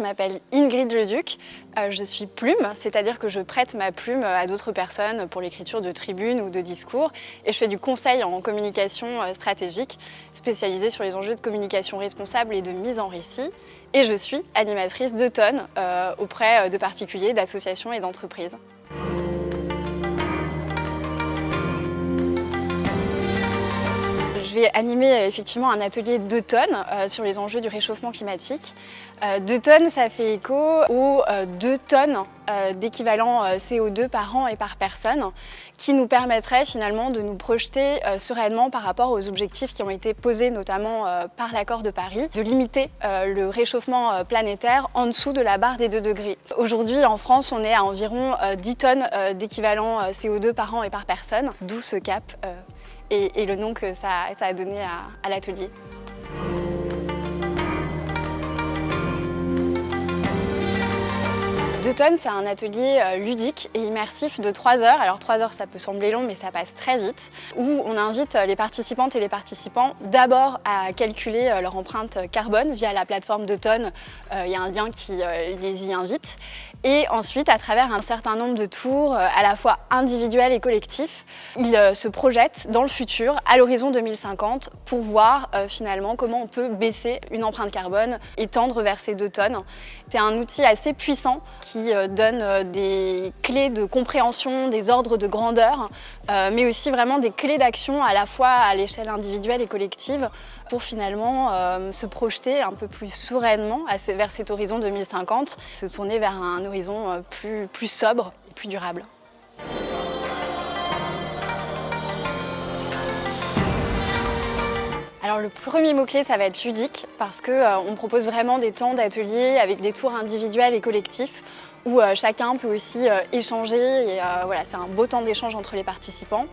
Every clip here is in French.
Je m'appelle Ingrid Leduc, je suis plume, c'est-à-dire que je prête ma plume à d'autres personnes pour l'écriture de tribunes ou de discours et je fais du conseil en communication stratégique spécialisé sur les enjeux de communication responsable et de mise en récit et je suis animatrice d'automne auprès de particuliers, d'associations et d'entreprises. Je vais animer effectivement un atelier d'automne sur les enjeux du réchauffement climatique. 2 tonnes, ça fait écho aux 2 tonnes d'équivalent CO2 par an et par personne, qui nous permettrait finalement de nous projeter sereinement par rapport aux objectifs qui ont été posés notamment par l'accord de Paris, de limiter le réchauffement planétaire en dessous de la barre des 2 degrés. Aujourd'hui en France, on est à environ 10 tonnes d'équivalent CO2 par an et par personne, d'où ce cap et le nom que ça a donné à l'atelier. 2 tonnes, c'est un atelier ludique et immersif de 3 heures. Alors 3 heures, ça peut sembler long, mais ça passe très vite. Où on invite les participantes et les participants d'abord à calculer leur empreinte carbone via la plateforme 2 tonnes. Il y a un lien qui les y invite. Et ensuite, à travers un certain nombre de tours, à la fois individuels et collectifs, ils se projettent dans le futur, à l'horizon 2050, pour voir finalement comment on peut baisser une empreinte carbone et tendre vers ces 2 tonnes. C'est un outil assez puissant qui donne des clés de compréhension, des ordres de grandeur, mais aussi vraiment des clés d'action à la fois à l'échelle individuelle et collective pour finalement se projeter un peu plus sereinement vers cet horizon 2050, se tourner vers un horizon plus sobre et plus durable. Alors le premier mot-clé, ça va être ludique parce qu'on propose vraiment des temps d'atelier avec des tours individuels et collectifs où chacun peut aussi échanger et voilà, c'est un beau temps d'échange entre les participants.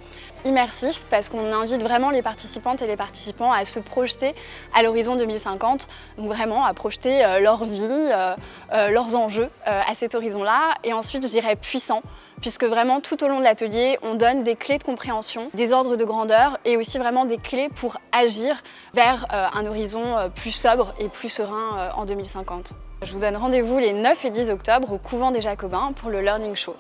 Immersif parce qu'on invite vraiment les participantes et les participants à se projeter à l'horizon 2050, donc vraiment à projeter leur vie, leurs enjeux à cet horizon-là. Et ensuite, je dirais puissant, puisque vraiment tout au long de l'atelier, on donne des clés de compréhension, des ordres de grandeur et aussi vraiment des clés pour agir vers un horizon plus sobre et plus serein en 2050. Je vous donne rendez-vous les 9 et 10 octobre au Couvent des Jacobins pour le Learning Show.